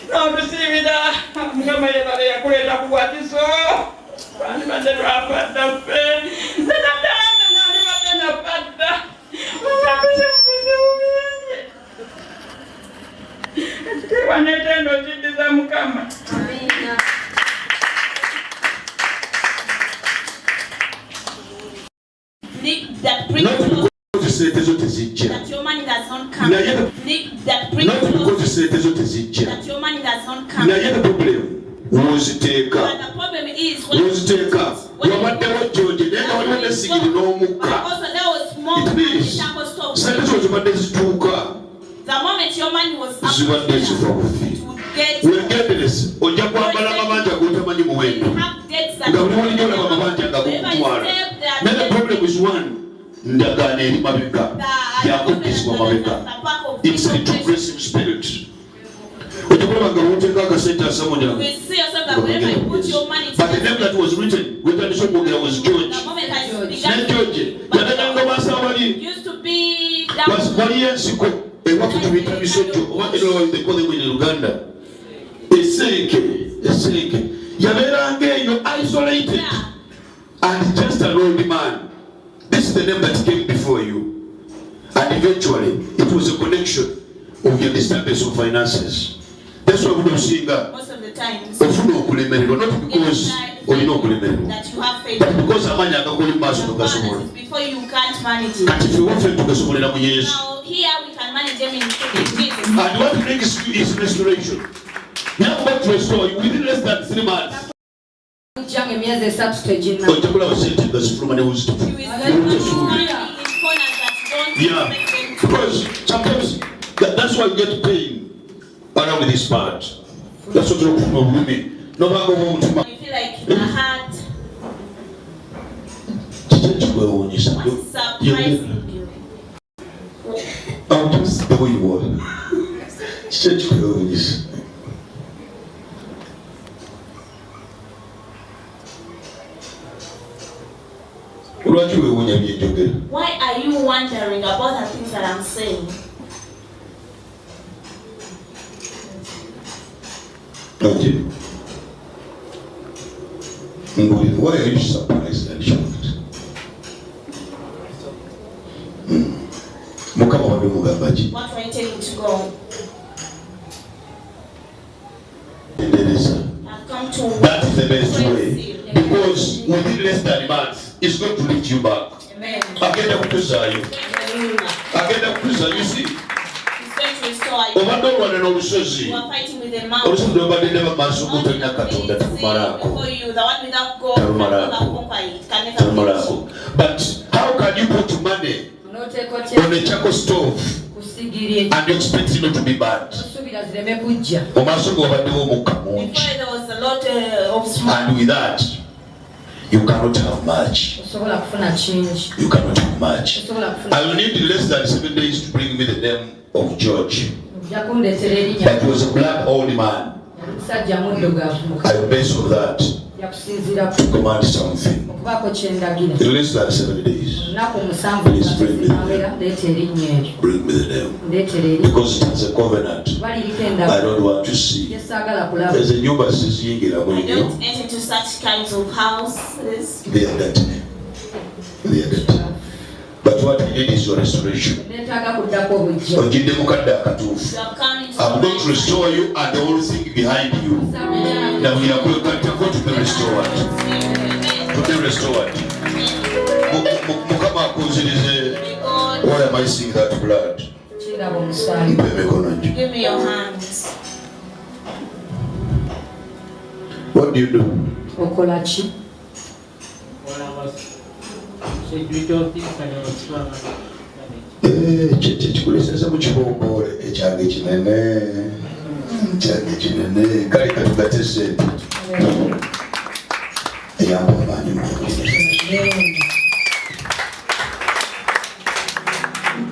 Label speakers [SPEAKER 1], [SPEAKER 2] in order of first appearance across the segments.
[SPEAKER 1] No, receive that. I'm going to create a what is so. I'm going to drop at the pen. Then I'm done.
[SPEAKER 2] That brings that your money does not come. That brings that your money does not come. But the problem is when also there was more money the moment your money was up, it would get this. You have debts that
[SPEAKER 3] the problem is one. It's a retrogressive spirit. But the name that was written with the bishop was George.
[SPEAKER 2] Used to be
[SPEAKER 3] what to be what they call them in Uganda. You're isolated and just a lonely man. This is the name that came before you. And eventually, it was a connection of your disturbance of finances. That's why we don't see that.
[SPEAKER 2] Most of the times,
[SPEAKER 3] not because
[SPEAKER 2] that you have faith.
[SPEAKER 3] But because
[SPEAKER 2] before you can't manage it. Now, here we can manage them in Jesus.
[SPEAKER 3] And what brings you is restoration. Now, what to restore you within less than 3 months. Yeah, because sometimes that's why you get pain around with this part. That's what you're with me. No matter what you
[SPEAKER 2] feel like your heart. What's surprising you?
[SPEAKER 3] I'm just the way you are.
[SPEAKER 2] Why are you wondering about the things that I'm saying?
[SPEAKER 3] Okay. Why are you surprised and shocked?
[SPEAKER 2] What are you telling to go? I've come to
[SPEAKER 3] that is the best way. Because within less than a month, it's going to lift you back.
[SPEAKER 2] Amen.
[SPEAKER 3] Again, I'm you see.
[SPEAKER 2] He's going to restore you.
[SPEAKER 3] You
[SPEAKER 2] are fighting with a mountain. Before you, the one without God can never conquer it. Can never finish.
[SPEAKER 3] But how can you put money on a charcoal stove and you expect it not to be bad?
[SPEAKER 2] Before there was a lot of smoke.
[SPEAKER 3] And with that, you cannot have much. You cannot have much. I will need less than 7 days to bring me the name of George. That was a black old man. I base on that to command something. In less than 7 days. Please bring me the name. Bring me the name. Because it has a covenant. I don't want to see. There's a new basis.
[SPEAKER 2] I don't enter into such kinds of houses.
[SPEAKER 3] They are that. They are that. But what I need is your restoration. I'm going to restore you and the whole thing behind you. Now we are going to be restored. To be restored. Why am I seeing that blood?
[SPEAKER 2] Give me your hands.
[SPEAKER 3] What do you do? Chikulisa muchibombole echange chinene kale katugatese eyamba abaanyi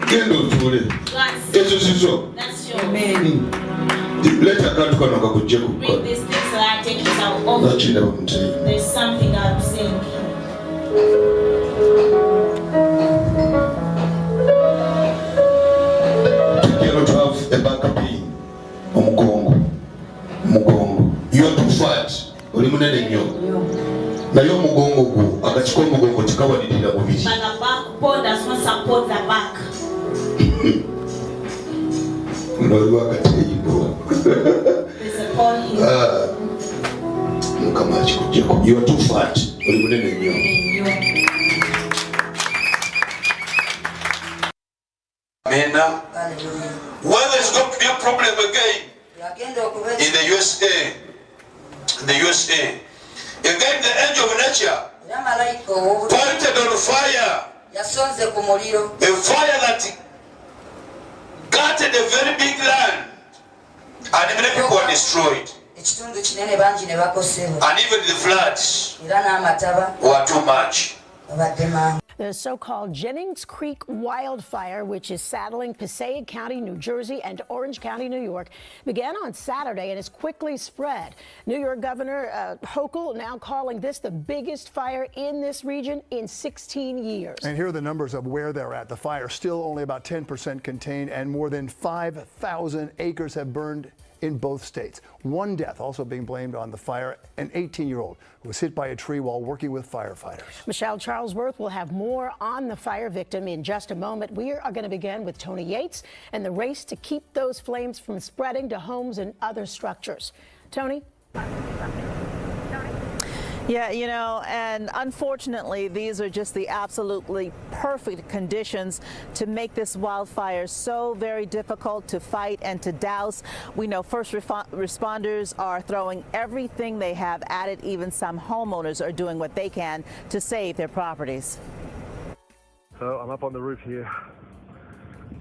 [SPEAKER 3] genda otuule ezo zizo leta akantu kano kakugjeku nakiraba muteye. A back pain, omugongo. You are too fat. Oli munene nnyo. Naye omugongo gwo akakiko omugongo tekawalirira mubiri.
[SPEAKER 2] But the backbone does not support the back.
[SPEAKER 3] There's
[SPEAKER 2] a bone here.
[SPEAKER 3] You are too fat. Oli munene nnyo. Amen. Whether there's going to be a problem again in the USA, again the angel of nature pointed on fire, a fire that gutted a very big land, and many people were destroyed, and even the floods were too much.
[SPEAKER 4] The so-called Jennings Creek wildfire, which is saddling Passaic County, New Jersey, and Orange County, New York, began on Saturday and has quickly spread. New York Governor Hochul now calling this the biggest fire in this region in 16 years.
[SPEAKER 5] And here are the numbers of where they're at. The fire still only about 10% contained, and more than 5,000 acres have burned in both states. One death also being blamed on the fire, an 18-year-old who was hit by a tree while working with firefighters.
[SPEAKER 4] Michelle Charlesworth will have more on the fire victim in just a moment. We are going to begin with Tony Yates and the race to keep those flames from spreading to homes and other structures. Tony?
[SPEAKER 6] Yeah, you know, and unfortunately, these are just the absolutely perfect conditions to make this wildfire so very difficult to fight and to douse. We know first responders are throwing everything they have at it. Even some homeowners are doing what they can to save their properties.
[SPEAKER 7] So I'm up on the roof here,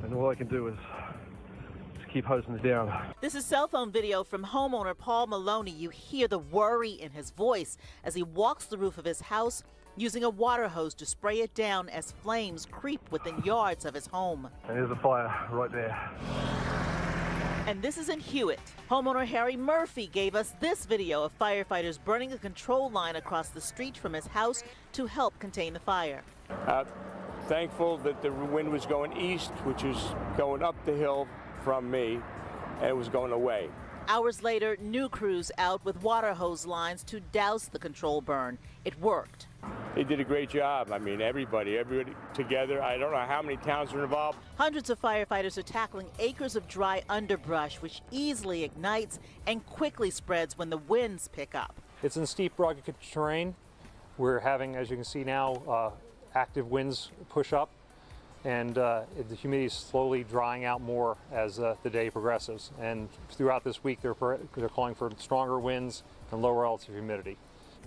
[SPEAKER 7] and all I can do is keep hosing it down.
[SPEAKER 6] This is cell phone video from homeowner Paul Maloney. You hear the worry in his voice as he walks the roof of his house using a water hose to spray it down as flames creep within yards of his home.
[SPEAKER 7] And there's a fire right there.
[SPEAKER 6] And this is in Hewitt. Homeowner Harry Murphy gave us this video of firefighters burning a control line across the street from his house to help contain the fire.
[SPEAKER 8] Thankful that the wind was going east, which is going up the hill from me, and it was going away.
[SPEAKER 6] Hours later, new crews out with water hose lines to douse the control burn. It worked.
[SPEAKER 8] They did a great job. I mean, everybody together. I don't know how many towns were involved.
[SPEAKER 6] Hundreds of firefighters are tackling acres of dry underbrush, which easily ignites and quickly spreads when the winds pick up.
[SPEAKER 9] It's in steep, rugged terrain. We're having, as you can see now, active winds push up, and the humidity is slowly drying out more as the day progresses. And throughout this week, they're calling for stronger winds and lower relative humidity.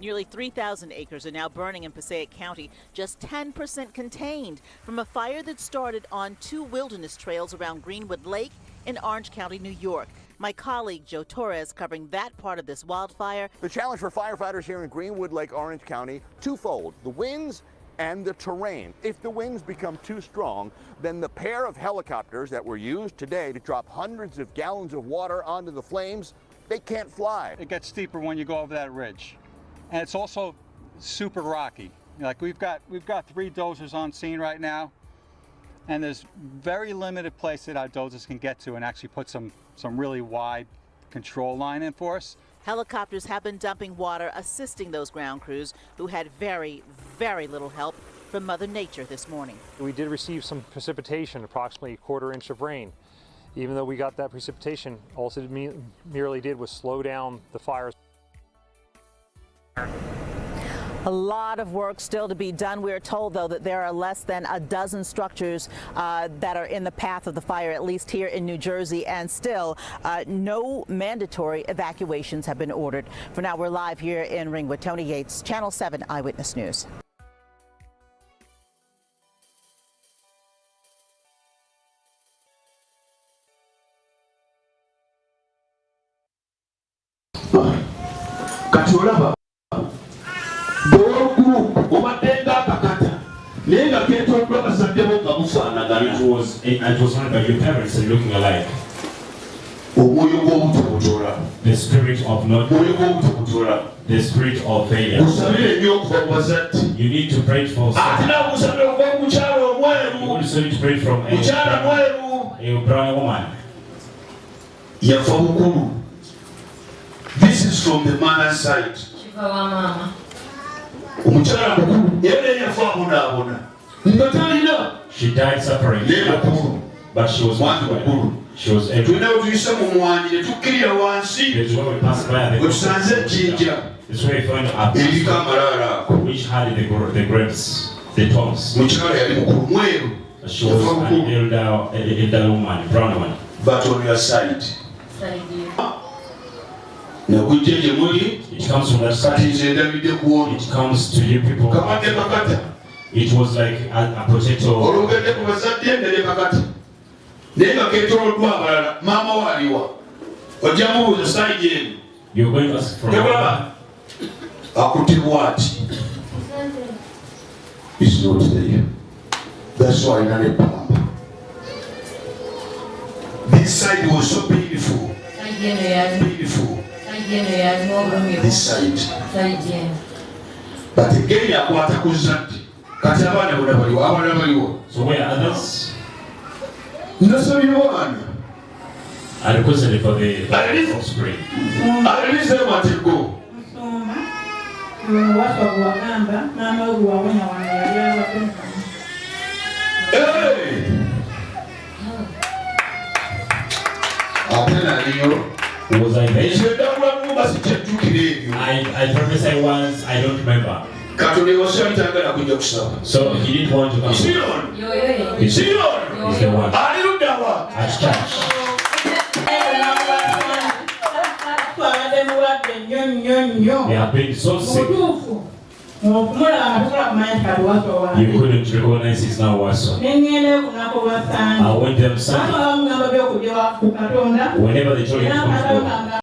[SPEAKER 6] Nearly 3,000 acres are now burning in Passaic County, just 10% contained from a fire that started on 2 wilderness trails around Greenwood Lake in Orange County, New York. My colleague Joe Torres covering that part of this wildfire.
[SPEAKER 10] The challenge for firefighters here in Greenwood Lake, Orange County, twofold: the winds and the terrain. If the winds become too strong, then the pair of helicopters that were used today to drop hundreds of gallons of water onto the flames, they can't fly.
[SPEAKER 11] It gets steeper when you go over that ridge. And it's also super rocky. Like we've got 3 dozers on scene right now, and there's very limited place that our dozers can get to and actually put some really wide control line in for us.
[SPEAKER 6] Helicopters have been dumping water, assisting those ground crews who had very, very little help from Mother Nature this morning.
[SPEAKER 9] We did receive some precipitation, approximately 1/4 inch of rain. Even though we got that precipitation, all it merely did was slow down the fires.
[SPEAKER 6] A lot of work still to be done. We are told, though, that there are less than a dozen structures that are in the path of the fire, at least here in New Jersey, and still no mandatory evacuations have been ordered. For now, we're live here in Ringwood. Tony Yates, Channel 7 Eyewitness News.
[SPEAKER 3] It
[SPEAKER 12] was run by your parents and looking alike. The spirit of not, the spirit of failure. You need to pray for something. You also need to pray from a brown woman.
[SPEAKER 3] This is from the mother's side. Omukyala mukulu era yafa abona.
[SPEAKER 12] She died separated, but she was mukulu. She was able.
[SPEAKER 3] Tuna utuyisa mu mwanyi ne tukkirira wansi.
[SPEAKER 12] This is when we passed by the
[SPEAKER 3] Otusanze ejjinja.
[SPEAKER 12] This way we found
[SPEAKER 3] eriko amalaala ako.
[SPEAKER 12] which had the grapes, the toms.
[SPEAKER 3] Mukyala yali mukulu mweru.
[SPEAKER 12] She was an elder woman, brown one.
[SPEAKER 3] But on your side.
[SPEAKER 12] It comes from that side. It comes to you people. It was like a potato. You're going to ask for
[SPEAKER 3] it's not there. That's why not a pump. This side was so beautiful. Beautiful. This side. But again, I want to
[SPEAKER 12] so where are others?
[SPEAKER 3] No, so you want.
[SPEAKER 12] I requested for the offspring.
[SPEAKER 3] I release them at go. Hey!
[SPEAKER 12] Was I there? I prophesied once, I don't remember. So he didn't want to come. He's the one. At church. They have been so sick. You couldn't recognize his now also. I went them Sunday. Whenever they told him to